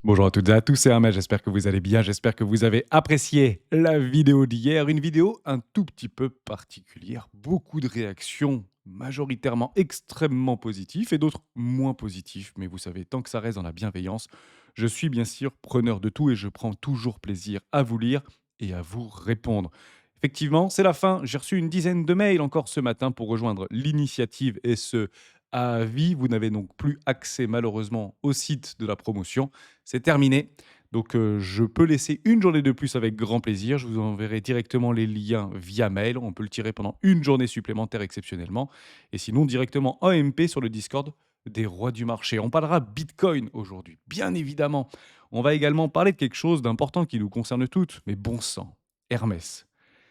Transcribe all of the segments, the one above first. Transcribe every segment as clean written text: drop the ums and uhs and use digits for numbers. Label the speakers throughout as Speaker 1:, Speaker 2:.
Speaker 1: Bonjour à toutes et à tous, c'est Hermès, j'espère que vous allez bien, j'espère que vous avez apprécié la vidéo d'hier, une vidéo un tout petit peu particulière, beaucoup de réactions majoritairement extrêmement positives et d'autres moins positives, mais vous savez, tant que ça reste dans la bienveillance, je suis bien sûr preneur de tout et je prends toujours plaisir à vous lire et à vous répondre. Effectivement, c'est la fin, j'ai reçu une dizaine de mails encore ce matin pour rejoindre l'initiative et ce à vie, vous n'avez donc plus accès malheureusement au site de la promotion, c'est terminé. Donc, je peux laisser une journée de plus avec grand plaisir. Je vous enverrai directement les liens via mail. On peut le tirer pendant une journée supplémentaire exceptionnellement et sinon directement en MP sur le Discord des rois du marché. On parlera Bitcoin aujourd'hui, bien évidemment. On va également parler de quelque chose d'important qui nous concerne toutes, mais bon sang, Hermès,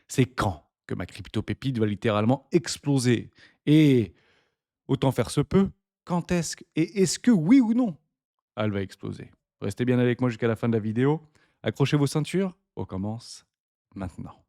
Speaker 1: c'est quand que ma crypto pépite va littéralement exploser? Et autant faire se peut, quand est-ce et est-ce que oui ou non, elle va exploser? Restez bien avec moi jusqu'à la fin de la vidéo. Accrochez vos ceintures, on commence maintenant.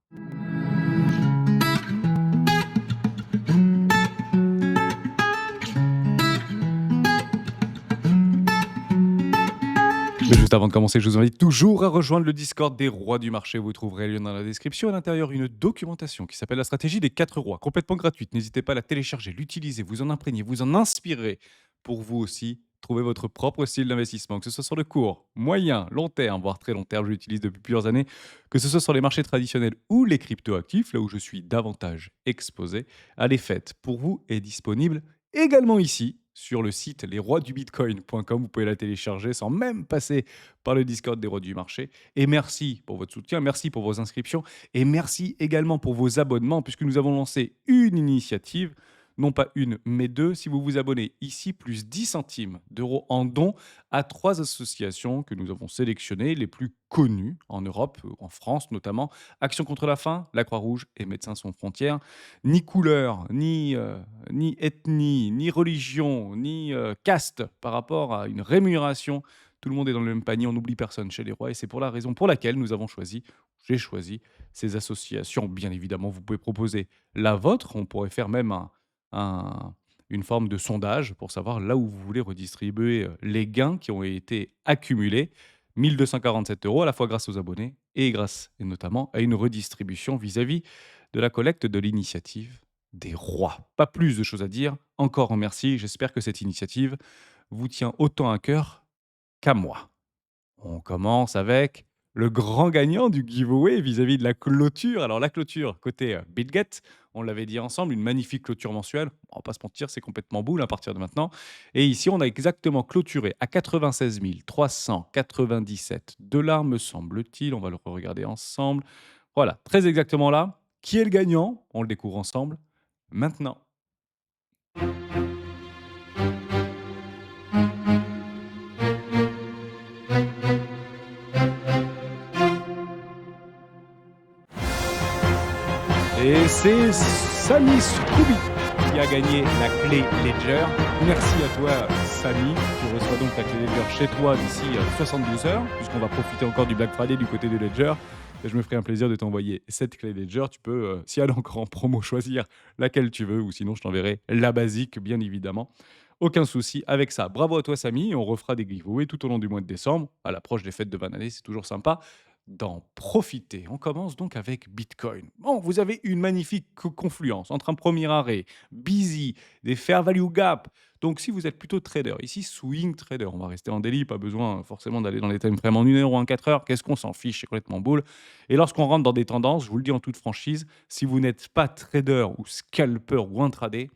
Speaker 1: Mais juste avant de commencer, je vous invite toujours à rejoindre le Discord des rois du marché. Vous trouverez le lien dans la description. À l'intérieur, une documentation qui s'appelle la stratégie des 4 rois, complètement gratuite. N'hésitez pas à la télécharger, l'utiliser, vous en imprégner, vous en inspirer pour vous aussi trouver votre propre style d'investissement, que ce soit sur le court, moyen, long terme, voire très long terme. Je l'utilise depuis plusieurs années, que ce soit sur les marchés traditionnels ou les crypto-actifs, là où je suis davantage exposé. Elle est faite pour vous et disponible également ici sur le site lesroisdubitcoin.com. Vous pouvez la télécharger sans même passer par le Discord des rois du marché. Et merci pour votre soutien, merci pour vos inscriptions et merci également pour vos abonnements puisque nous avons lancé une initiative, non pas une, mais deux. Si vous vous abonnez ici, plus 10 centimes d'euros en dons à trois associations que nous avons sélectionnées, les plus connues en Europe, en France notamment. Action contre la faim, la Croix-Rouge et Médecins sans frontières. Ni couleur, ni ethnie, ni religion, ni caste par rapport à une rémunération. Tout le monde est dans le même panier, on n'oublie personne chez les rois et c'est pour la raison pour laquelle nous avons choisi, j'ai choisi ces associations. Bien évidemment, vous pouvez proposer la vôtre, on pourrait faire même un- une forme de sondage pour savoir là où vous voulez redistribuer les gains qui ont été accumulés. 1247 euros à la fois grâce aux abonnés et grâce et notamment à une redistribution vis-à-vis de la collecte de l'initiative des rois. Pas plus de choses à dire. Encore un merci. J'espère que cette initiative vous tient autant à cœur qu'à moi. On commence avec le grand gagnant du giveaway vis-à-vis de la clôture. Alors la clôture, côté BitGet, on l'avait dit ensemble, une magnifique clôture mensuelle. On va pas se mentir, c'est complètement boule à partir de maintenant. Et ici, on a exactement clôturé à 96 397 dollars, me semble-t-il. On va le regarder ensemble. Voilà, très exactement là. Qui est le gagnant? On le découvre ensemble maintenant. Et c'est Samy Scooby qui a gagné la clé Ledger. Merci à toi, Samy. Tu reçois donc ta clé Ledger chez toi d'ici 72 heures, puisqu'on va profiter encore du Black Friday du côté de Ledger. Et je me ferai un plaisir de t'envoyer cette clé Ledger. Tu peux, si elle est encore en promo, choisir laquelle tu veux, ou sinon je t'enverrai la basique, bien évidemment. Aucun souci avec ça. Bravo à toi, Samy. On refera des giveaways tout au long du mois de décembre. À l'approche des fêtes de fin d'année, c'est toujours sympa d'en profiter. On commence donc avec Bitcoin. Bon, vous avez une magnifique confluence entre un premier arrêt, busy, des fair value gap. Donc, si vous êtes plutôt trader, ici swing trader, on va rester en daily, pas besoin forcément d'aller dans les time frames en 1 heure ou en 4 heures. Qu'est-ce qu'on s'en fiche, c'est complètement boule. Et lorsqu'on rentre dans des tendances, je vous le dis en toute franchise, si vous n'êtes pas trader ou scalper ou intraday,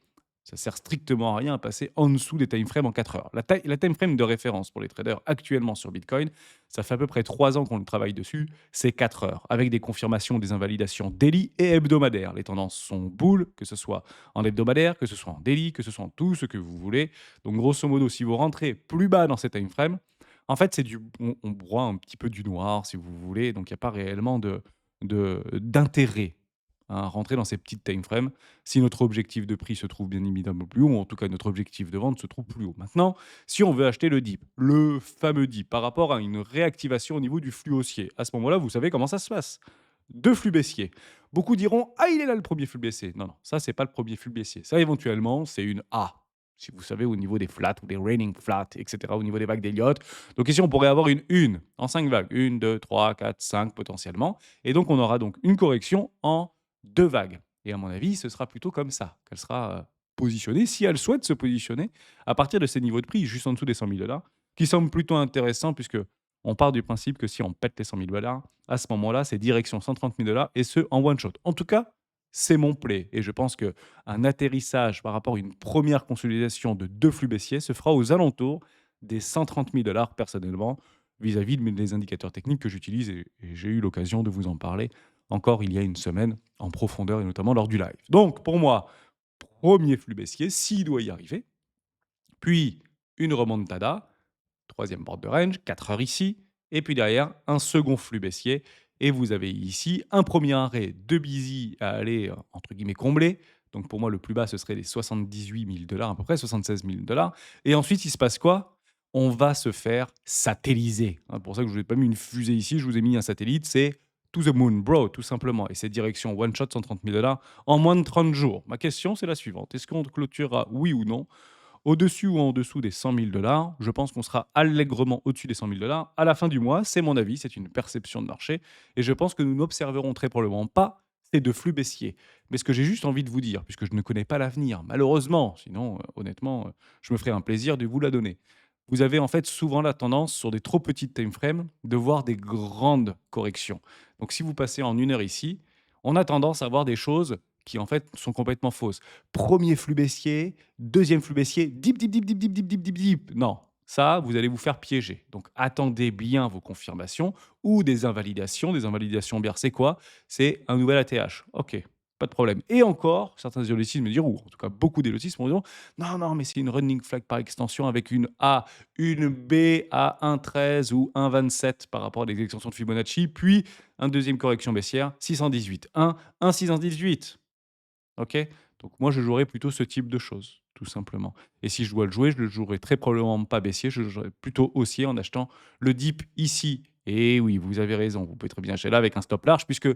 Speaker 1: ça sert strictement à rien à passer en dessous des time frames en 4 heures. La time frame de référence pour les traders actuellement sur Bitcoin, ça fait à peu près 3 ans qu'on le travaille dessus, c'est 4 heures, avec des confirmations, des invalidations daily et hebdomadaires. Les tendances sont boules, que ce soit en hebdomadaire, que ce soit en daily, que ce soit en tout ce que vous voulez. Donc grosso modo, si vous rentrez plus bas dans ces time frames, en fait, on broie un petit peu du noir, si vous voulez, donc il n'y a pas réellement d'intérêt à rentrer dans ces petites time frames si notre objectif de prix se trouve bien évidemment plus haut, ou en tout cas notre objectif de vente se trouve plus haut. Maintenant, si on veut acheter le dip, le fameux dip, par rapport à une réactivation au niveau du flux haussier, à ce moment-là, vous savez comment ça se passe. Deux flux baissiers. Beaucoup diront: ah, il est là le premier flux baissier. Non, non, ça, c'est pas le premier flux baissier. Ça, éventuellement, c'est une A. si vous savez, au niveau des flats ou des raining flats, et cetera, au niveau des vagues d'Elliott. Donc ici, on pourrait avoir une en 5 vagues. Une, 2, 3, 4, 5 potentiellement. Et donc, on aura donc une correction en 2 vagues. Et à mon avis, ce sera plutôt comme ça qu'elle sera positionnée, si elle souhaite se positionner à partir de ces niveaux de prix, juste en dessous des 100 000 dollars, qui semblent plutôt intéressants puisque on part du principe que si on pète les 100 000 dollars, à ce moment-là, c'est direction 130 000 dollars et ce, en one shot. En tout cas, c'est mon play. Et je pense qu'un atterrissage par rapport à une première consolidation de 2 flux baissiers se fera aux alentours des 130 000 dollars personnellement, vis-à-vis de des indicateurs techniques que j'utilise et j'ai eu l'occasion de vous en parler encore il y a une semaine en profondeur et notamment lors du live. Donc pour moi, premier flux baissier, s'il doit y arriver, puis une remontada, troisième porte de range, 4 heures ici, et puis derrière, un second flux baissier. Et vous avez ici un premier arrêt de busy à aller, entre guillemets, combler. Donc pour moi, le plus bas, ce serait les 78 000 dollars, à peu près 76 000 dollars. Et ensuite, il se passe quoi? On va se faire satelliser. C'est pour ça que je vous ai pas mis une fusée ici, je vous ai mis un satellite. C'est to the moon, bro, tout simplement. Et c'est direction one shot 130 000 dollars en moins de 30 jours. Ma question, c'est la suivante. Est-ce qu'on clôturera oui ou non au-dessus ou en dessous des 100 000 dollars? Je pense qu'on sera allègrement au-dessus des 100 000 dollars à la fin du mois. C'est mon avis, c'est une perception de marché. Et je pense que nous n'observerons très probablement pas ces deux flux baissiers. Mais ce que j'ai juste envie de vous dire, puisque je ne connais pas l'avenir, malheureusement, sinon, honnêtement, je me ferai un plaisir de vous la donner. Vous avez en fait souvent la tendance, sur des trop petites time frames, de voir des grandes corrections. Donc si vous passez en une heure ici, on a tendance à voir des choses qui en fait sont complètement fausses. Premier flux baissier, deuxième flux baissier, dip, dip, dip, dip, dip, dip, dip, dip, dip. Non, ça, vous allez vous faire piéger. Donc, attendez bien vos confirmations ou des invalidations. Des invalidations bières, c'est quoi? C'est un nouvel ATH. OK, pas de problème. Et encore, certains élotistes me diront, ou en tout cas beaucoup d'élotistes me diront, non, non, mais c'est une running flag par extension avec une A, une B à 1,13 ou 1,27 par rapport à des extensions de Fibonacci, puis un deuxième correction baissière, 618, 1, 618. OK? Donc moi, je jouerais plutôt ce type de choses, tout simplement. Et si je dois le jouer, je le jouerai très probablement pas baissier, je le jouerai plutôt haussier en achetant le dip ici. Et oui, vous avez raison, vous pouvez très bien acheter là avec un stop large, puisque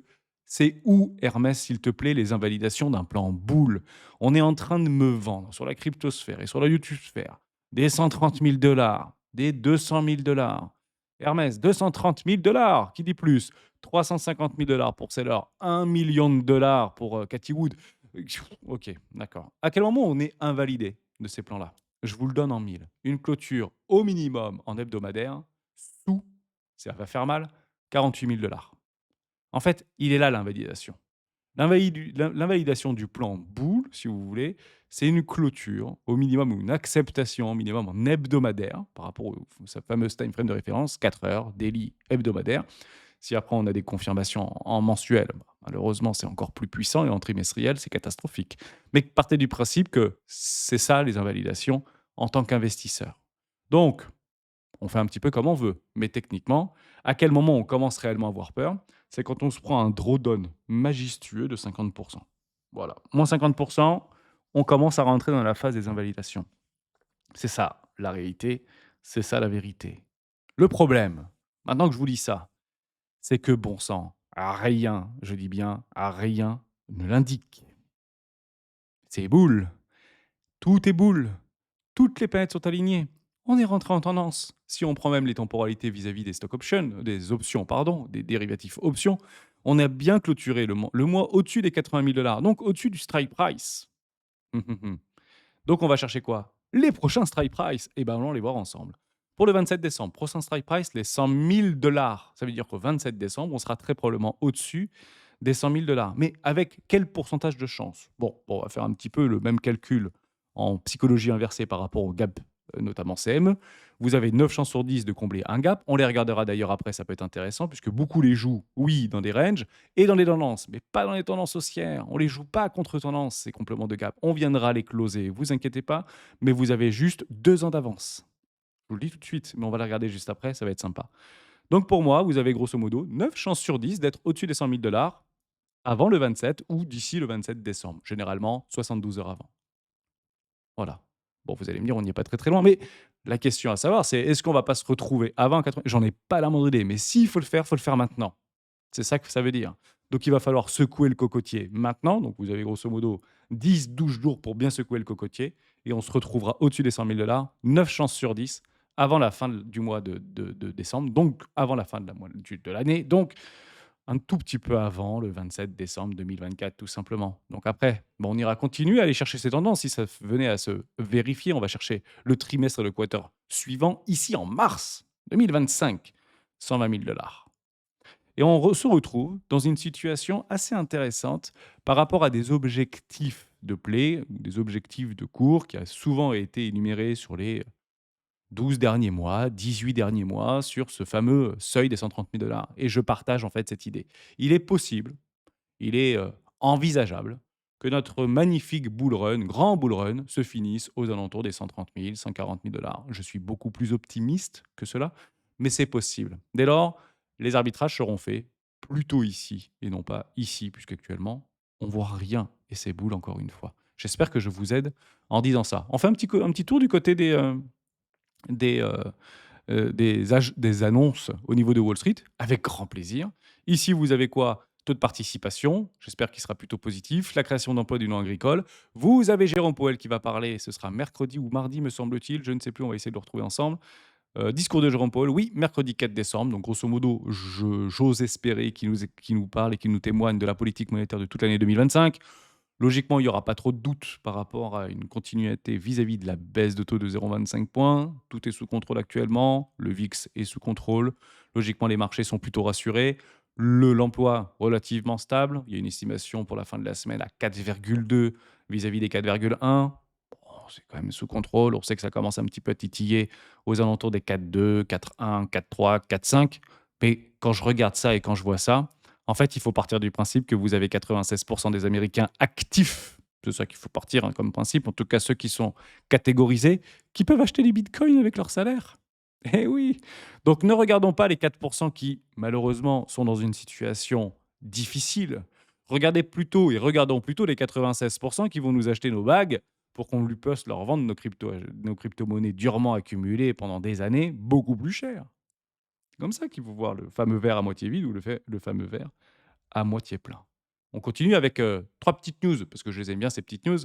Speaker 1: c'est où, Hermès, s'il te plaît, les invalidations d'un plan boule? On est en train de me vendre sur la cryptosphère et sur la YouTube-sphère des 130 000 dollars, des 200 000 dollars. Hermès, 230 000 dollars, qui dit plus? 350 000 dollars pour Seller, 1 million de dollars pour Cathy Wood. OK, d'accord. À quel moment on est invalidé de ces plans-là? Je vous le donne en mille. Une clôture au minimum en hebdomadaire sous, ça va faire mal, 48 000 dollars. En fait, il est là l'invalidation. L'invalidation du plan boule, si vous voulez, c'est une clôture au minimum ou une acceptation au minimum en hebdomadaire par rapport à sa fameuse time frame de référence, 4 heures, daily hebdomadaire. Si après on a des confirmations en mensuel, bah, malheureusement c'est encore plus puissant et en trimestriel c'est catastrophique. Mais partez du principe que c'est ça les invalidations en tant qu'investisseur. Donc, on fait un petit peu comme on veut, mais techniquement, à quel moment on commence réellement à avoir peur? C'est quand on se prend un drawdown majestueux de 50. Voilà, moins 50, on commence à rentrer dans la phase des invalidations. C'est ça la réalité, c'est ça la vérité. Le problème, maintenant que je vous dis ça, c'est que bon sang, rien, je dis bien rien, ne l'indique. C'est boule, tout est boule, toutes les planètes sont alignées. On est rentré en tendance. Si on prend même les temporalités vis-à-vis des stock options, des options, pardon, des dérivatifs options, on a bien clôturé le mois au-dessus des 80 000 dollars, donc au-dessus du strike price. Donc on va chercher quoi? Les prochains strike price. Et ben on va les voir ensemble. Pour le 27 décembre, prochain strike price, les 100 000 dollars. Ça veut dire qu'au 27 décembre, on sera très probablement au-dessus des 100 000 dollars. Mais avec quel pourcentage de chance? Bon, on va faire un petit peu le même calcul en psychologie inversée par rapport au gap, notamment CME. Vous avez 9 chances sur 10 de combler un gap. On les regardera d'ailleurs après, ça peut être intéressant, puisque beaucoup les jouent, oui, dans des ranges et dans des tendances, mais pas dans les tendances haussières. On les joue pas contre tendance, ces compléments de gap. On viendra les closer, vous inquiétez pas, mais vous avez juste 2 ans d'avance. Je vous le dis tout de suite, mais on va les regarder juste après, ça va être sympa. Donc pour moi, vous avez grosso modo 9 chances sur 10 d'être au-dessus des 100 000 dollars avant le 27 ou d'ici le 27 décembre, généralement 72 heures avant. Voilà. Bon, vous allez me dire, on n'y est pas très très loin, mais la question à savoir, c'est est-ce qu'on va pas se retrouver avant 80? J'en ai pas la moindre idée, mais s'il faut le faire maintenant. C'est ça que ça veut dire. Donc il va falloir secouer le cocotier maintenant. Donc vous avez grosso modo 10-12 jours pour bien secouer le cocotier. et on se retrouvera au-dessus des 100 000 $, 9 chances sur 10, avant la fin du mois de décembre, donc avant la fin de l'année, donc un tout petit peu avant le 27 décembre 2024, tout simplement. Donc après, bon, on ira continuer à aller chercher ces tendances. Si ça venait à se vérifier, on va chercher le trimestre et le quater suivant, ici en mars 2025, 120 000 $. Et on se retrouve dans une situation assez intéressante par rapport à des objectifs de play, ou des objectifs de cours qui a souvent été énumérés sur les 12 derniers mois, 18 derniers mois, sur ce fameux seuil des 130 000 $. Et je partage en fait cette idée. Il est possible, il est envisageable que notre magnifique bull run, grand bull run, se finisse aux alentours des 130 000, 140 000 $. Je suis beaucoup plus optimiste que cela, mais c'est possible. Dès lors, les arbitrages seront faits plutôt ici et non pas ici, puisqu'actuellement, on voit rien et c'est bull encore une fois. J'espère que je vous aide en disant ça. On fait un petit tour du côté des, des annonces au niveau de Wall Street, avec grand plaisir. Ici, vous avez quoi? Taux de participation, j'espère qu'il sera plutôt positif. La création d'emplois du non agricole. Vous avez Jérôme Powell qui va parler, ce sera mercredi ou mardi, me semble-t-il, je ne sais plus, on va essayer de le retrouver ensemble. Discours de Jérôme Powell, oui, mercredi 4 décembre. Donc, grosso modo, j'ose espérer qu'il nous parle et qu'il nous témoigne de la politique monétaire de toute l'année 2025. Logiquement, il n'y aura pas trop de doute par rapport à une continuité vis-à-vis de la baisse de taux de 0,25 points. Tout est sous contrôle actuellement. Le VIX est sous contrôle. Logiquement, les marchés sont plutôt rassurés. L'emploi relativement stable. Il y a une estimation pour la fin de la semaine à 4,2 vis-à-vis des 4,1. Bon, c'est quand même sous contrôle. On sait que ça commence un petit peu à titiller aux alentours des 4,2, 4,1, 4,3, 4,5. Mais quand je regarde ça et quand je vois ça, en fait, il faut partir du principe que vous avez 96% des Américains actifs. C'est ça qu'il faut partir hein, comme principe. En tout cas, ceux qui sont catégorisés, qui peuvent acheter des bitcoins avec leur salaire. Eh oui. Donc ne regardons pas les 4% qui, malheureusement, sont dans une situation difficile. Regardons plutôt les 96% qui vont nous acheter nos bagues pour qu'on lui puisse leur vendre nos crypto-monnaies durement accumulées pendant des années beaucoup plus cher. C'est comme ça qu'il faut voir le fameux verre à moitié vide ou le fameux verre à moitié plein. On continue avec 3 petites news, parce que je les aime bien ces petites news.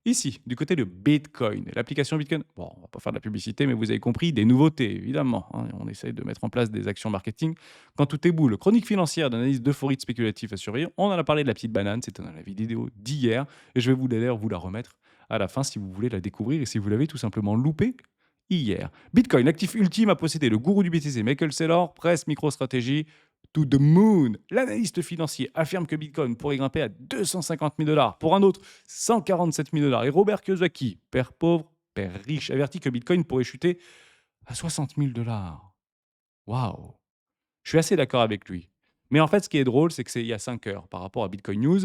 Speaker 1: Ici, du côté de Bitcoin, l'application Bitcoin, bon, on va pas faire de la publicité, mais vous avez compris, des nouveautés, évidemment, hein. On essaye de mettre en place des actions marketing. Quand tout est boule, chronique financière d'analyse d'euphorie de spéculatif à surveiller. On en a parlé de la petite banane, c'était dans la vidéo d'hier, et je vais d'ailleurs vous la remettre à la fin si vous voulez la découvrir et si vous l'avez tout simplement loupé hier. Bitcoin, l'actif ultime à posséder, le gourou du BTC, Michael Saylor, presse MicroStratégie, to the moon. L'analyste financier affirme que Bitcoin pourrait grimper à 250 000 $, pour un autre 147 000 $. Et Robert Kiyosaki, père pauvre, père riche, avertit que Bitcoin pourrait chuter à 60 000 $. Waouh! Je suis assez d'accord avec lui. Mais en fait, ce qui est drôle, c'est que c'est il y a 5 heures par rapport à Bitcoin News.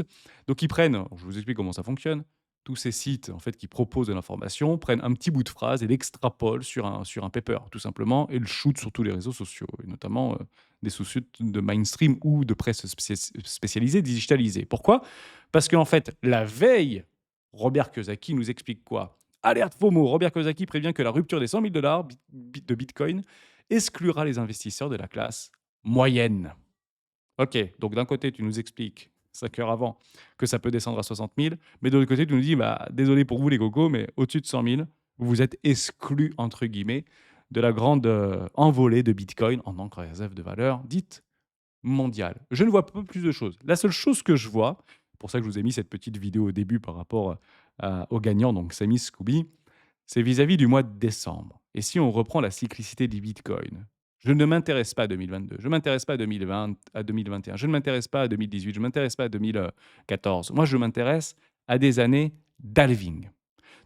Speaker 1: Donc, ils prennent, je vous explique comment ça fonctionne. Tous ces sites en fait, qui proposent de l'information prennent un petit bout de phrase et l'extrapolent sur un paper, tout simplement, et le shootent sur tous les réseaux sociaux, et notamment des sociaux de mainstream ou de presse spécialisée, digitalisée. Pourquoi? Parce qu'en fait, la veille, Robert Kiyosaki nous explique quoi? Alerte FOMO, Robert Kiyosaki prévient que la rupture des 100 000 $ de Bitcoin exclura les investisseurs de la classe moyenne. OK, donc d'un côté, tu nous expliques 5 heures avant que ça peut descendre à 60 000, mais de l'autre côté, tu nous dis, bah, désolé pour vous les cocos, mais au-dessus de 100 000, vous êtes exclus, entre guillemets, de la grande envolée de Bitcoin en encre et réserve de valeur dite mondiale. Je ne vois pas plus de choses. La seule chose que je vois, pour ça que je vous ai mis cette petite vidéo au début par rapport au gagnant, donc Samy Scooby, c'est vis-à-vis du mois de décembre. Et si on reprend la cyclicité du Bitcoin, je ne m'intéresse pas à 2022, je ne m'intéresse pas à 2020, à 2021, je ne m'intéresse pas à 2018, je ne m'intéresse pas à 2014. Moi, je m'intéresse à des années d'halving.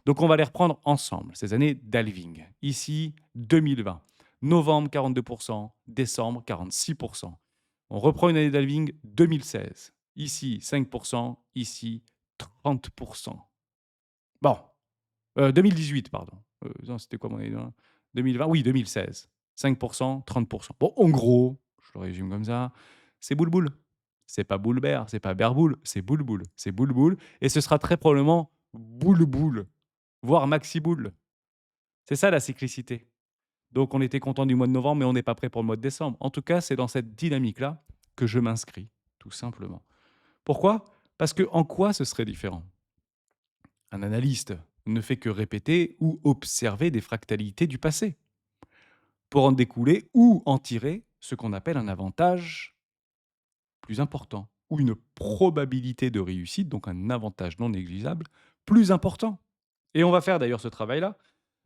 Speaker 1: Donc, on va les reprendre ensemble, ces années d'halving. Ici, 2020. Novembre, 42%. Décembre, 46%. On reprend une année d'halving 2016. Ici, 5%. Ici, 30%. Bon, 2018, pardon. Non, c'était quoi mon année 2020? Oui, 2016. 5%, 30%. Bon, en gros, je le résume comme ça, c'est boule boule. C'est pas boule bear, c'est pas bear boule, c'est boule boule. C'est boule boule. Et ce sera très probablement boule boule, voire maxi boule. C'est ça la cyclicité. Donc on était content du mois de novembre, mais on n'est pas prêt pour le mois de décembre. En tout cas, c'est dans cette dynamique-là que je m'inscris, tout simplement. Pourquoi? Parce que en quoi ce serait différent? Un analyste ne fait que répéter ou observer des fractalités du passé pour en découler ou en tirer ce qu'on appelle un avantage plus important ou une probabilité de réussite, donc un avantage non négligeable plus important. Et on va faire d'ailleurs ce travail-là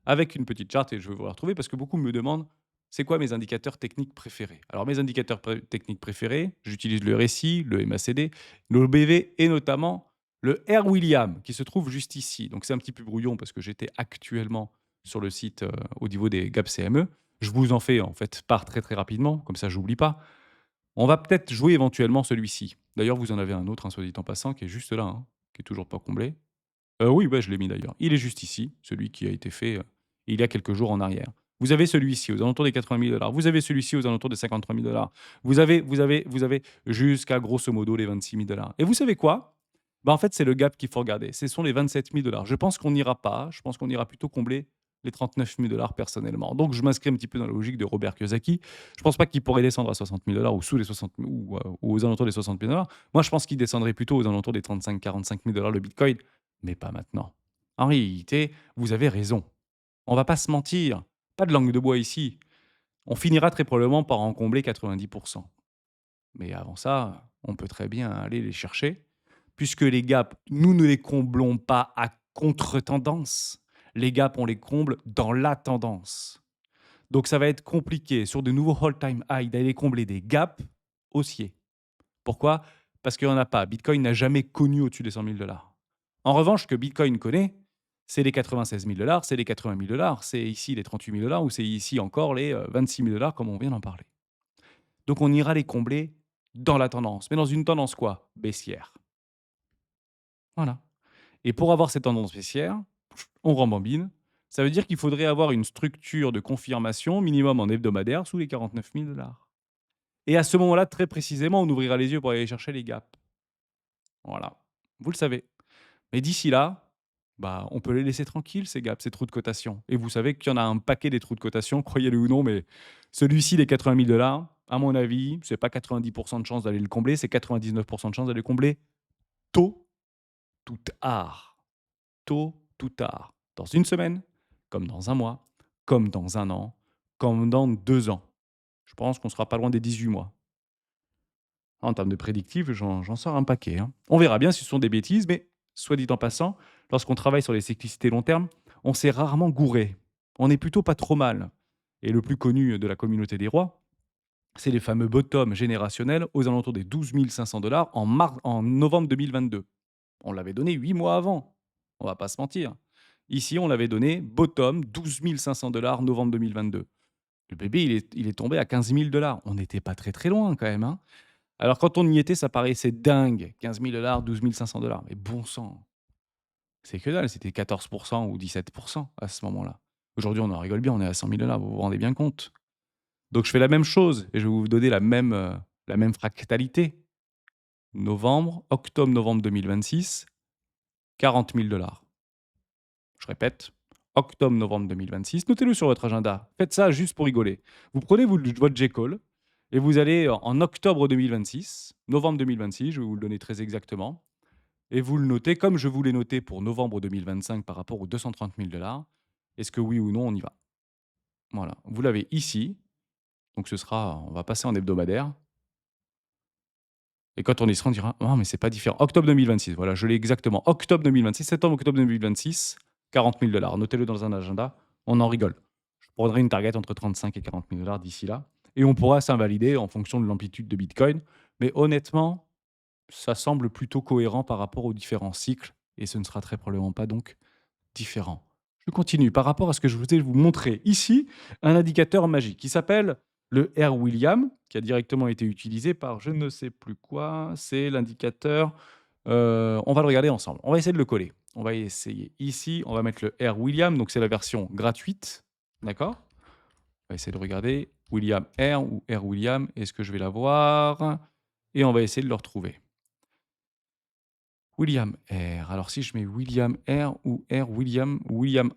Speaker 1: avec une petite charte et je vais vous la retrouver parce que beaucoup me demandent c'est quoi mes indicateurs techniques préférés. Alors mes indicateurs techniques préférés, j'utilise le RSI, le MACD, le BV et notamment le R William qui se trouve juste ici. Donc c'est un petit peu brouillon parce que j'étais actuellement sur le site au niveau des GAP CME. Je vous en fais en fait part très très rapidement, comme ça j'oublie pas. On va peut-être jouer éventuellement celui-ci. D'ailleurs, vous en avez un autre, hein, soit dit en passant, qui est juste là, hein, qui est toujours pas comblé. Oui, ouais, je l'ai mis d'ailleurs. Il est juste ici, celui qui a été fait, il y a quelques jours en arrière. Vous avez celui-ci aux alentours des 80 000 $. Vous avez celui-ci aux alentours des 53 000 $. Vous avez jusqu'à grosso modo les 26 000 $. Et vous savez quoi? Bah, en fait, c'est le gap qu'il faut regarder. Ce sont les 27 000 $. Je pense qu'on n'ira pas. Je pense qu'on ira plutôt combler les 39 000 $ personnellement. Donc, je m'inscris un petit peu dans la logique de Robert Kiyosaki. Je ne pense pas qu'il pourrait descendre à 60 000 $ ou sous les 60 000 ou aux alentours des 60 000 $. Moi, je pense qu'il descendrait plutôt aux alentours des 35-45 000 $ le Bitcoin, mais pas maintenant. En réalité, vous avez raison. On va pas se mentir. Pas de langue de bois ici. On finira très probablement par en combler 90%. Mais avant ça, on peut très bien aller les chercher, puisque les gaps, nous ne les comblons pas à contre-tendance. Les gaps, on les comble dans la tendance. Donc ça va être compliqué sur de nouveaux all-time high d'aller combler des gaps haussiers. Pourquoi? Parce qu'il n'y en a pas. Bitcoin n'a jamais connu au-dessus des 100 000 $. En revanche, ce que Bitcoin connaît, c'est les 96 000 $, c'est les 80 000 $, c'est ici les 38 000 $ ou c'est ici encore les 26 000 $ comme on vient d'en parler. Donc on ira les combler dans la tendance. Mais dans une tendance quoi? Baissière. Voilà. Et pour avoir cette tendance baissière, on rembobine. Ça veut dire qu'il faudrait avoir une structure de confirmation minimum en hebdomadaire sous les 49 000 $. Et à ce moment-là, très précisément, on ouvrira les yeux pour aller chercher les gaps. Voilà. Vous le savez. Mais d'ici là, bah, on peut les laisser tranquilles, ces gaps, ces trous de cotation. Et vous savez qu'il y en a un paquet des trous de cotation, croyez-le ou non, mais celui-ci, les 80 000 $, à mon avis, c'est pas 90% de chance d'aller le combler, c'est 99% de chance d'aller le combler tôt, tout tard. Tôt, tout tard. Dans une semaine, comme dans un mois, comme dans un an, comme dans 2 ans. Je pense qu'on sera pas loin des 18 mois. En termes de prédictif, j'en sors un paquet, hein. On verra bien si ce sont des bêtises, mais soit dit en passant, lorsqu'on travaille sur les cyclicités long terme, on s'est rarement gouré. On est plutôt pas trop mal. Et le plus connu de la communauté des rois, c'est les fameux bottoms générationnels aux alentours des 12 500 $ en novembre 2022. On l'avait donné 8 mois avant. On va pas se mentir. Ici, on l'avait donné bottom 12 500 $ novembre 2022. Le bébé, il est tombé à 15 000 $. On n'était pas très très loin quand même, hein. Alors quand on y était, ça paraissait dingue, 15 000 $, 12 500 $. Mais bon sang, c'est que dalle, c'était 14% ou 17% à ce moment-là. Aujourd'hui, on en rigole bien, on est à 100 000 $, vous vous rendez bien compte? Donc je fais la même chose et je vais vous donner la même fractalité. Novembre, octobre-novembre 2026, 40 000 $. Je répète, octobre-novembre 2026, notez-le sur votre agenda. Faites ça juste pour rigoler. Vous prenez votre J-Call et vous allez en octobre 2026, novembre 2026, je vais vous le donner très exactement, et vous le notez comme je vous l'ai noté pour novembre 2025 par rapport aux 230 000 $. Est-ce que oui ou non, on y va? Voilà. Vous l'avez ici. Donc ce sera, on va passer en hebdomadaire. Et quand on y sera, on dira, ah, mais c'est pas différent. Octobre 2026, voilà, je l'ai exactement. Octobre 2026, septembre, octobre 2026, 40 000 $. Notez-le dans un agenda. On en rigole. Je prendrai une target entre 35 et 40 000 $ d'ici là. Et on pourra s'invalider en fonction de l'amplitude de Bitcoin. Mais honnêtement, ça semble plutôt cohérent par rapport aux différents cycles. Et ce ne sera très probablement pas donc différent. Je continue par rapport à ce que je voulais vous montrer ici, un indicateur magique qui s'appelle le R William, qui a directement été utilisé par je ne sais plus quoi. C'est l'indicateur. On va le regarder ensemble. On va essayer de le coller. On va essayer ici. On va mettre le R William, donc c'est la version gratuite. D'accord? On va essayer de regarder William R ou R William. Est-ce que je vais l'avoir? Et on va essayer de le retrouver. William R. Alors si je mets William R ou R William, William.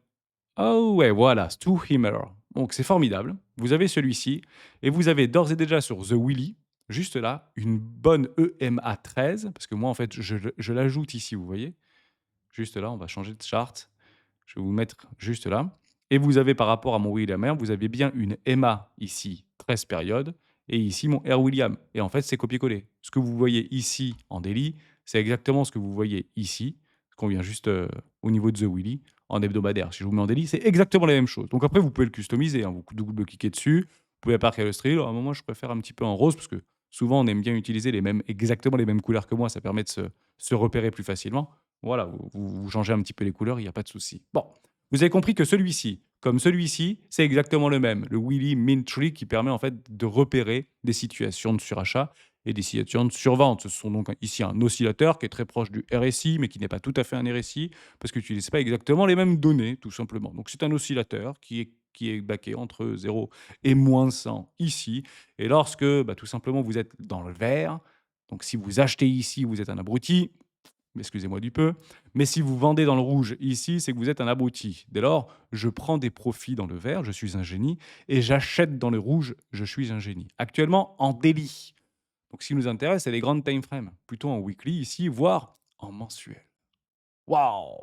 Speaker 1: Oh ouais, voilà, Stu Himmer. Donc c'est formidable. Vous avez celui-ci et vous avez d'ores et déjà sur The Willy, juste là, une bonne EMA 13, parce que moi en fait je l'ajoute ici, vous voyez. Juste là, on va changer de charte. Je vais vous mettre juste là et vous avez par rapport à mon William Air, vous avez bien une EMA ici, 13 périodes et ici mon Air William et en fait, c'est copié-collé. Ce que vous voyez ici en daily, c'est exactement ce que vous voyez ici, ce qu'on vient juste, au niveau de The Willy en hebdomadaire. Si je vous mets en daily, c'est exactement la même chose. Donc après, vous pouvez le customiser, hein, vous double-cliquez dessus, vous pouvez appliquer le style. À un moment, je préfère un petit peu en rose parce que souvent, on aime bien utiliser les mêmes exactement les mêmes couleurs que moi, ça permet de se repérer plus facilement. Voilà, vous changez un petit peu les couleurs, il y a pas de souci. Bon, vous avez compris que celui-ci, comme celui-ci, c'est exactement le même, le Willy Mint Tree qui permet en fait de repérer des situations de surachat et des situations de survente. Ce sont donc ici un oscillateur qui est très proche du RSI, mais qui n'est pas tout à fait un RSI, parce que tu n'utilises pas exactement les mêmes données, tout simplement. Donc c'est un oscillateur qui est baqué entre 0 et moins 100 ici. Et lorsque, bah, tout simplement, vous êtes dans le vert, donc si vous achetez ici, vous êtes un abruti, excusez-moi du peu, mais si vous vendez dans le rouge ici, c'est que vous êtes un abruti. Dès lors, je prends des profits dans le vert, je suis un génie, et j'achète dans le rouge, je suis un génie. Actuellement, en daily. Donc, ce qui nous intéresse, c'est les grandes time frames, plutôt en weekly ici, voire en mensuel. Waouh!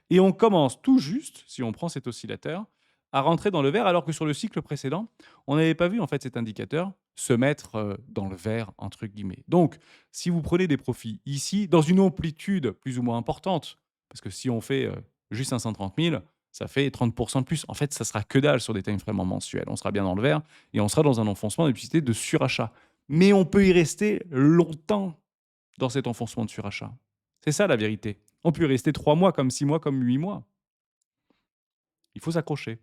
Speaker 1: Et on commence tout juste, si on prend cet oscillateur, à rentrer dans le vert, alors que sur le cycle précédent, on n'avait pas vu en fait cet indicateur se mettre dans le vert, entre guillemets. Donc, si vous prenez des profits ici, dans une amplitude plus ou moins importante, parce que si on fait juste 530 000, ça fait 30% de plus. En fait, ça sera que dalle sur des time frames en mensuel. On sera bien dans le vert et on sera dans un enfoncement de publicité de surachat. Mais on peut y rester longtemps dans cet enfoncement de surachat. C'est ça la vérité. On peut y rester 3 mois, comme 6 mois, comme 8 mois. Il faut s'accrocher.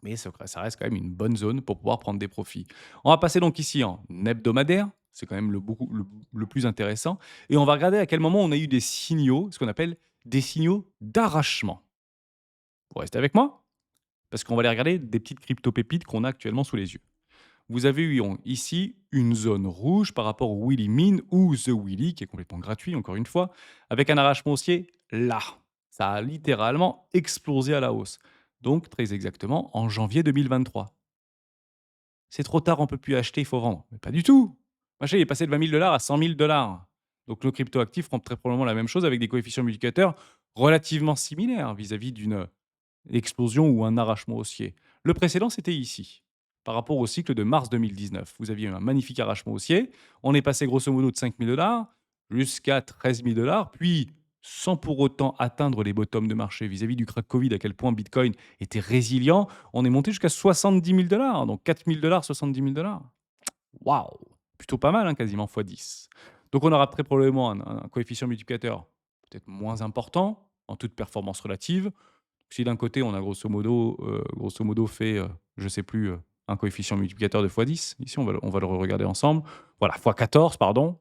Speaker 1: Mais ça reste quand même une bonne zone pour pouvoir prendre des profits. On va passer donc ici en hebdomadaire. C'est quand même le plus intéressant. Et on va regarder à quel moment on a eu des signaux, ce qu'on appelle des signaux d'arrachement. Vous restez avec moi? Parce qu'on va aller regarder des petites crypto-pépites qu'on a actuellement sous les yeux. Vous avez eu ici une zone rouge par rapport au Willy Min ou The Willy, qui est complètement gratuit, encore une fois, avec un arrachement haussier là. Ça a littéralement explosé à la hausse. Donc, très exactement, en janvier 2023. C'est trop tard, on peut plus acheter, il faut vendre. Mais pas du tout. Le marché il est passé de 20 000 $ à 100 000 $. Donc, le cryptoactif prend très probablement la même chose avec des coefficients multiplicateurs relativement similaires vis-à-vis d'une explosion ou un arrachement haussier. Le précédent, c'était ici, par rapport au cycle de mars 2019. Vous aviez eu un magnifique arrachement haussier. On est passé grosso modo de 5 000 $ jusqu'à 13 000 $, puis sans pour autant atteindre les bottoms de marché vis-à-vis du crack Covid, à quel point Bitcoin était résilient, on est monté jusqu'à 70 000 $, donc 4 000 $, 70 000 $. Waouh! Plutôt pas mal, hein, quasiment x 10. Donc on aura très probablement un coefficient multiplicateur peut-être moins important en toute performance relative, si d'un côté, on a grosso modo fait, je sais plus, un coefficient multiplicateur de x10, ici, on va le regarder ensemble. Voilà, x14, pardon.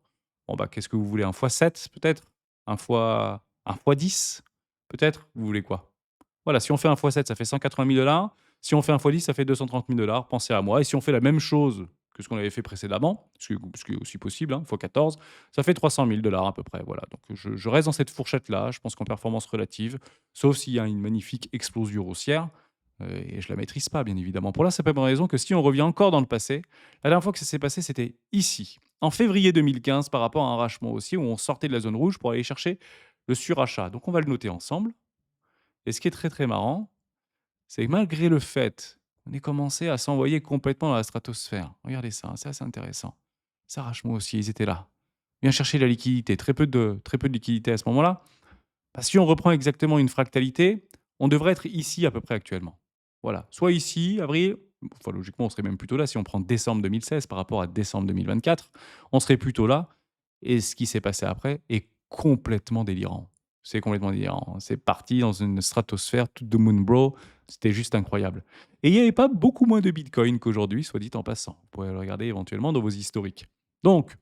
Speaker 1: Bon, bah, qu'est-ce que vous voulez? Un x7 peut-être? Un fois 10 peut-être? Vous voulez quoi? Voilà, si on fait un x7, ça fait 180 000 $. Si on fait un x10, ça fait 230 000 $. Pensez à moi. Et si on fait la même chose que ce qu'on avait fait précédemment, ce qui est aussi possible, hein, x14, ça fait 300 000 $ à peu près. Voilà. Donc je reste dans cette fourchette-là. Je pense qu'en performance relative, sauf s'il y a une magnifique explosion haussière, et je la maîtrise pas, bien évidemment. Pour la simple bonne raison que si on revient encore dans le passé, la dernière fois que ça s'est passé, c'était ici, en février 2015, par rapport à un arrachement haussier où on sortait de la zone rouge pour aller chercher le surachat. Donc on va le noter ensemble. Et ce qui est très, très marrant, c'est que malgré le fait qu'on ait commencé à s'envoyer complètement dans la stratosphère, regardez ça, hein, c'est assez intéressant. Ça arrache-moi aussi, ils étaient là. Viens chercher la liquidité, très peu de liquidité à ce moment-là. Bah, si on reprend exactement une fractalité, on devrait être ici à peu près actuellement. Voilà, soit ici, avril, enfin logiquement on serait même plutôt là si on prend décembre 2016 par rapport à décembre 2024, on serait plutôt là. Et ce qui s'est passé après est complètement délirant. C'est complètement délirant. C'est parti dans une stratosphère toute de Moonbro. C'était juste incroyable. Et il n'y avait pas beaucoup moins de Bitcoin qu'aujourd'hui, soit dit en passant. Vous pourrez le regarder éventuellement dans vos historiques. Donc,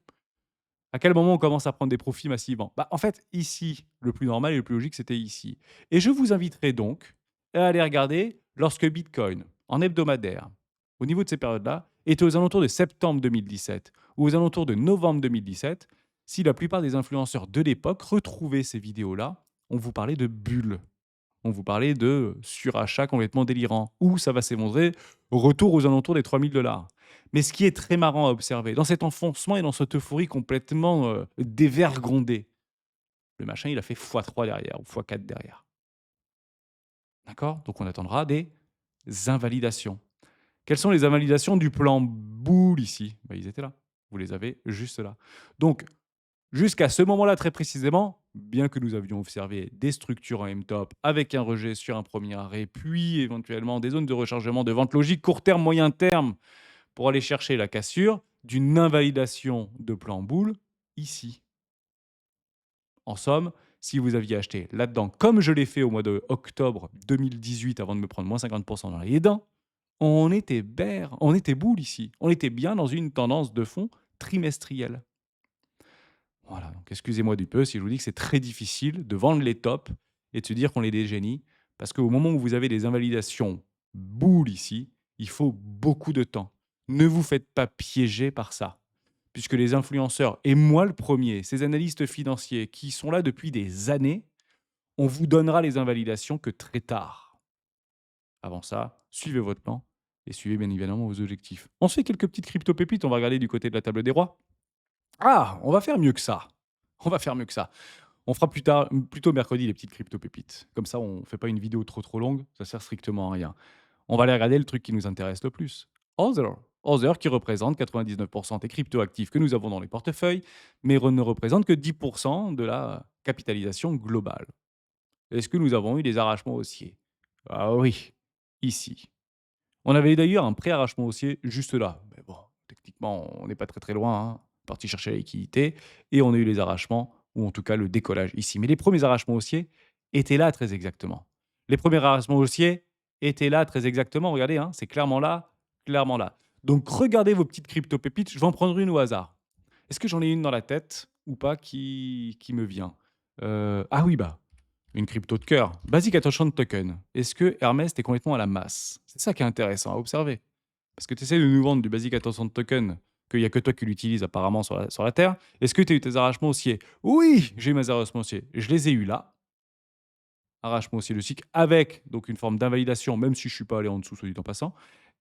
Speaker 1: à quel moment on commence à prendre des profits massivement? Bah, en fait, ici, le plus normal et le plus logique, c'était ici. Et je vous inviterai donc à aller regarder lorsque Bitcoin, en hebdomadaire, au niveau de ces périodes-là, était aux alentours de septembre 2017 ou aux alentours de novembre 2017, si la plupart des influenceurs de l'époque retrouvaient ces vidéos-là, on vous parlait de bulles. On vous parlait de surachat complètement délirant, ou ça va s'effondrer, retour aux alentours des 3 000 $. Mais ce qui est très marrant à observer, dans cet enfoncement et dans cette euphorie complètement dévergondée, le machin, il a fait x3 derrière, ou x4 derrière. D'accord? Donc on attendra des invalidations. Quelles sont les invalidations du plan boule ici? Bah, ils étaient là. Vous les avez juste là. Donc jusqu'à ce moment-là, très précisément, bien que nous avions observé des structures en M-top avec un rejet sur un premier arrêt, puis éventuellement des zones de rechargement de vente logique court terme, moyen terme, pour aller chercher la cassure d'une invalidation de plan boule ici. En somme, si vous aviez acheté là-dedans, comme je l'ai fait au mois d'octobre 2018 avant de me prendre moins 50% dans les dents, on était bear, on était boule ici. On était bien dans une tendance de fond trimestrielle. Voilà, donc excusez-moi du peu si je vous dis que c'est très difficile de vendre les tops et de se dire qu'on est des génies, parce qu'au moment où vous avez des invalidations boules ici, il faut beaucoup de temps. Ne vous faites pas piéger par ça, puisque les influenceurs, et moi le premier, ces analystes financiers qui sont là depuis des années, on vous donnera les invalidations que très tard. Avant ça, suivez votre plan et suivez bien évidemment vos objectifs. On se fait quelques petites crypto-pépites, on va regarder du côté de la table des rois. Ah, on va faire mieux que ça. On va faire mieux que ça. On fera plus tard, plutôt mercredi, les petites crypto pépites. Comme ça, on fait pas une vidéo trop longue, ça sert strictement à rien. On va aller regarder le truc qui nous intéresse le plus. Other. Other qui représente 99% des cryptos actifs que nous avons dans les portefeuilles, mais ne représente que 10% de la capitalisation globale. Est-ce que nous avons eu des arrachements haussiers? Ah oui, ici. On avait d'ailleurs un pré-arrachement haussier juste là. Mais bon, techniquement, on n'est pas très loin, hein. Parti chercher la liquidité et on a eu les arrachements ou en tout cas le décollage ici. Mais les premiers arrachements haussiers étaient là très exactement. Les premiers arrachements haussiers étaient là très exactement. Regardez, hein, c'est clairement là, clairement là. Donc regardez vos petites crypto pépites. Je vais en prendre une au hasard. Est-ce que j'en ai une dans la tête ou pas qui me vient? Ah oui, bah, une crypto de cœur. Basic Attention Token. Est-ce que Hermès est complètement à la masse? C'est ça qui est intéressant à observer. Parce que tu essaies de nous vendre du Basic Attention Token, qu'il n'y a que toi qui l'utilises apparemment sur la Terre. Est-ce que tu as eu tes arrachements haussiers? Oui, j'ai eu mes arrachements haussiers. Je les ai eus là. Arrachement haussier de cycle avec donc une forme d'invalidation, même si je ne suis pas allé en dessous, soit dit en passant.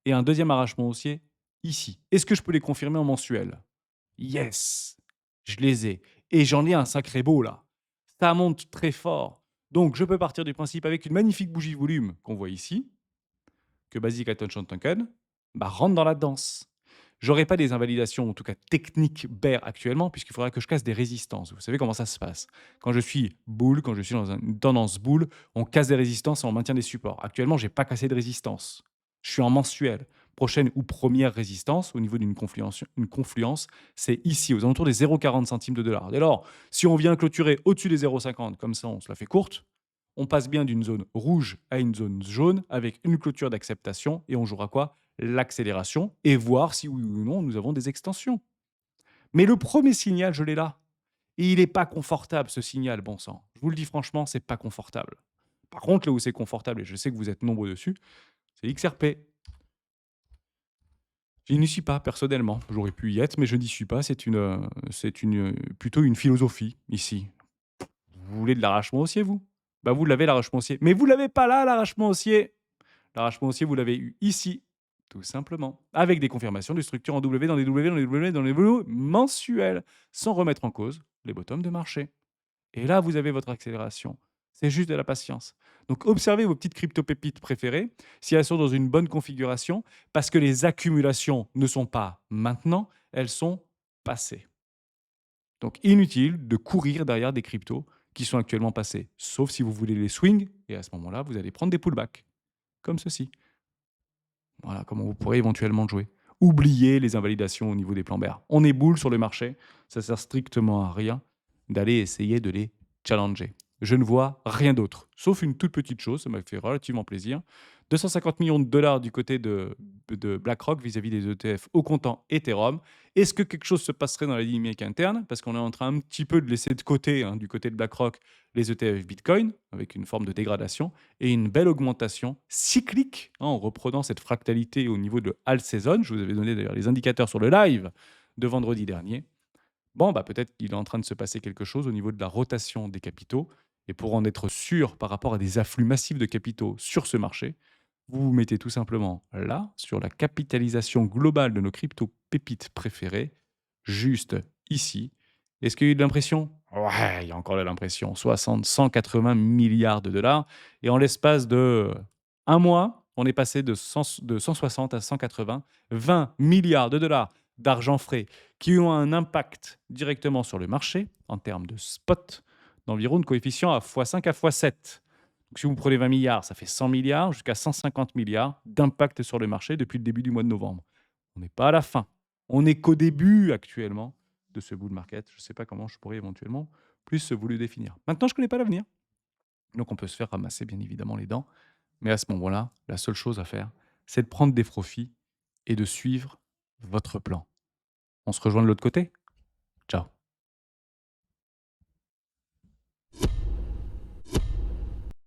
Speaker 1: Et un deuxième arrachement haussier ici. Est-ce que je peux les confirmer en mensuel? Yes, je les ai. Et j'en ai un sacré beau là. Ça monte très fort. Donc, je peux partir du principe avec une magnifique bougie volume qu'on voit ici, que Basic Attention Token bah, rentre dans la danse. J'aurai pas des invalidations, en tout cas techniques bear actuellement, puisqu'il faudra que je casse des résistances. Vous savez comment ça se passe. Quand je suis bull, quand je suis dans une tendance bull, on casse des résistances et on maintient des supports. Actuellement, j'ai pas cassé de résistance. Je suis en mensuel. Prochaine ou première résistance au niveau d'une confluence, une confluence, c'est ici, aux alentours des 0,40 centimes de dollar. Dès lors, si on vient clôturer au-dessus des 0,50, comme ça on se la fait courte, on passe bien d'une zone rouge à une zone jaune avec une clôture d'acceptation et on jouera quoi? L'accélération et voir si oui ou non nous avons des extensions. Mais le premier signal, je l'ai là. Et il n'est pas confortable ce signal, bon sang. Je vous le dis franchement, c'est pas confortable. Par contre, là où c'est confortable, et je sais que vous êtes nombreux dessus, c'est XRP. Je n'y suis pas personnellement. J'aurais pu y être, mais je n'y suis pas. Plutôt une philosophie ici. Vous voulez de l'arrachement haussier, vous? Bah vous l'avez l'arrachement haussier. Mais vous l'avez pas là, l'arrachement haussier. L'arrachement haussier, vous l'avez eu ici, tout simplement, avec des confirmations de structures en W dans les W, dans les W, dans les W mensuels, sans remettre en cause les bottoms de marché. Et là, vous avez votre accélération. C'est juste de la patience. Donc, observez vos petites crypto-pépites préférées, si elles sont dans une bonne configuration, parce que les accumulations ne sont pas maintenant, elles sont passées. Donc, inutile de courir derrière des cryptos qui sont actuellement passés, sauf si vous voulez les swing, et à ce moment-là, vous allez prendre des pullbacks, comme ceci. Voilà comment vous pourrez éventuellement jouer. Oubliez les invalidations au niveau des plans BER. On est boule sur le marché, ça sert strictement à rien d'aller essayer de les challenger. Je ne vois rien d'autre, sauf une toute petite chose, ça m'a fait relativement plaisir. 250 millions de dollars du côté de BlackRock vis-à-vis des ETF au comptant Ethereum. Est-ce que quelque chose se passerait dans la dynamique interne? Parce qu'on est en train un petit peu de laisser de côté, hein, du côté de BlackRock, les ETF Bitcoin, avec une forme de dégradation et une belle augmentation cyclique, hein, en reprenant cette fractalité au niveau de All Season. Je vous avais donné d'ailleurs les indicateurs sur le live de vendredi dernier. Bon, bah, peut-être qu'il est en train de se passer quelque chose au niveau de la rotation des capitaux. Et pour en être sûr par rapport à des afflux massifs de capitaux sur ce marché, vous vous mettez tout simplement là, sur la capitalisation globale de nos crypto-pépites préférées, juste ici. Est-ce qu'il y a eu de l'impression? Ouais, il y a encore de l'impression. 60, 180 milliards de dollars et en l'espace de un mois, on est passé de 160 à 180, 20 milliards de dollars d'argent frais qui ont un impact directement sur le marché en termes de spot d'environ de coefficient à x5 à x7. Donc si vous prenez 20 milliards, ça fait 100 milliards jusqu'à 150 milliards d'impact sur le marché depuis le début du mois de novembre. On n'est pas à la fin. On n'est qu'au début actuellement de ce bull market. Je ne sais pas comment je pourrais éventuellement plus vous le définir. Maintenant, je ne connais pas l'avenir. Donc, on peut se faire ramasser, bien évidemment, les dents. Mais à ce moment-là, la seule chose à faire, c'est de prendre des profits et de suivre votre plan. On se rejoint de l'autre côté. Ciao.